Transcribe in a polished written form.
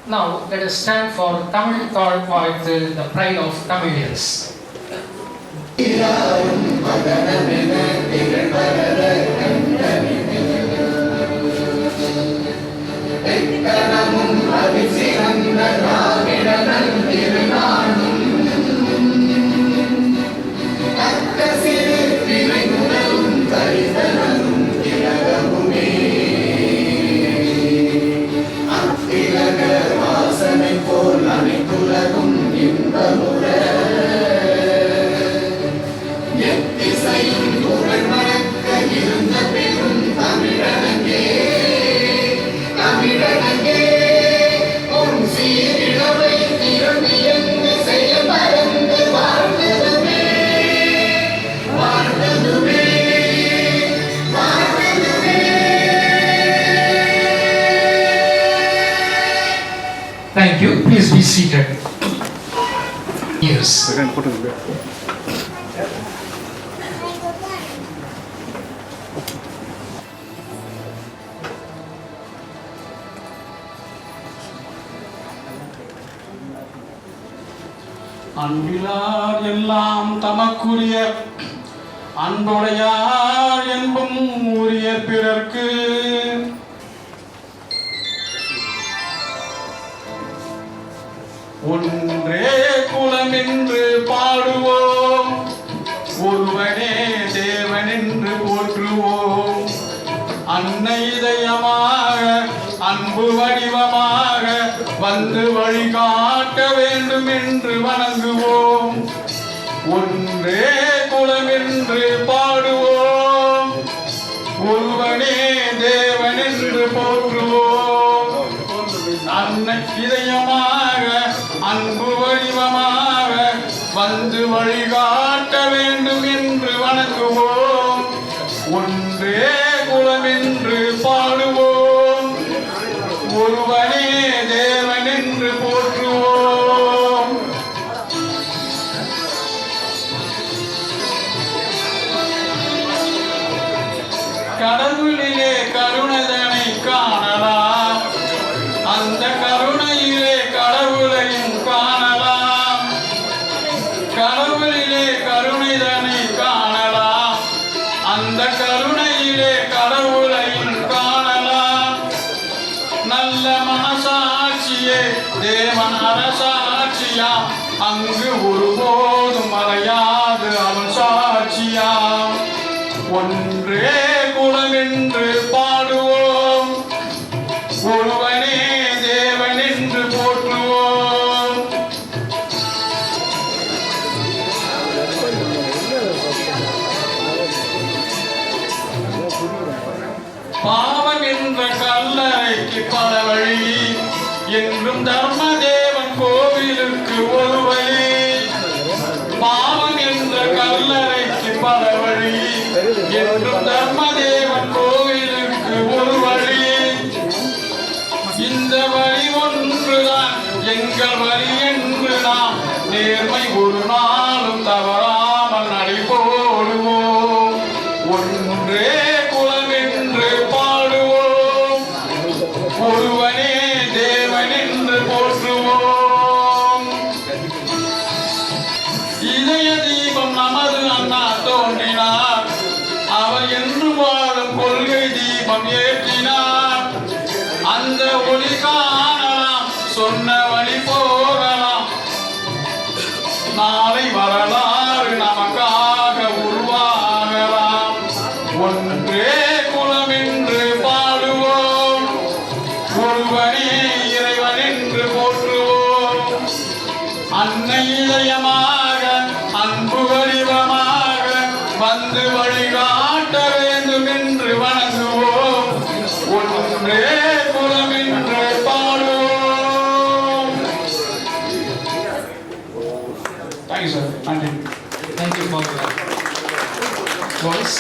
Now let us stand for Tamil thought poet, the pride of Tamilians. Thank you. Please be seated. Yes. அன்பிலார் எல்லாம் தமக்குரிய அன்புடையார் என்பும் உரிய பிறர்க்கு ஒன்றே குலம் என்று பாடுவோம், ஒருவனே தேவன் என்று போற்றுவோம். அன்னை இதயமாக அன்பு வடிவமாக வந்து வழிகாட்ட வேண்டும் என்று வணங்குவோம். ஒன்றே குலம் என்று பாடுவோம், ஒருவனே தேவன் என்று போற்றுவோம். அன்னை இதயமாக அன்பு வடிவமாக வந்து வழிகாட்ட வேண்டும் என்று வணங்குவோம். ஒன்றே குலம் என்று பாடுவோம், ஒருவனே தேவன் என்று போற்றுவோம். கடவுளிலே கருணைதனை காணலாம், அந்த கருணையிலே கடவுளையும் காணலாம். கடவுளிலே கருணைதனை காணலாம், அந்த கருணையிலே கடவுளையும் காணலாம். நல்ல மனசாட்சியே தேவன் அரசாட்சியா, அங்கு ஒருபோதும் மறையாது அவன் சாட்சியா. ஒன்றே குலம் என்று பாடுவோம், ஒருவனே தேவன் என்று போற்றுவோம். பாவம் என்ற கல்லறைக்கு பல வழி, என்றும் தர்மதேவன் கோவிலுக்கு ஒரு வழி. பாவம் என்ற கல்லறைக்கு பல வழி, என்றும் தர்மதேவன் கோவிலுக்கு ஒரு வழி. இந்த வழி ஒன்றுதான் எங்கள் வழி என்று நாம் நேர்மை ஒரு நாளும் தவறாமல் நடைபோடுவோம். ஒன்றே குலம் என்று பாடுவோம், ஒருவனே தேவன் என்று போற்றுவோம். இதய தீபம் நமது அண்ணா தோன்றினார், அவர் என்று வாழும் கொள்கை தீபம் ஏற்றினார். அந்த ஒளி காணலாம், சொன்ன வழி போகலாம், நாளை வரலாறு நமக்காக உருவாகலாம். ஒன்றே குலம் என்று பாடுவோம், ஒருவனே இறைவன் என்று போற்றுவோம். அன்னை இதயமாக அன்பு வடிவமாக வந்து வழிகாட்ட வேண்டும் என்று வணங்குவோம். ஒன்றே குலம் என்று பாடுவோம். Thank you, sir. Thank you. Thank you for your voice.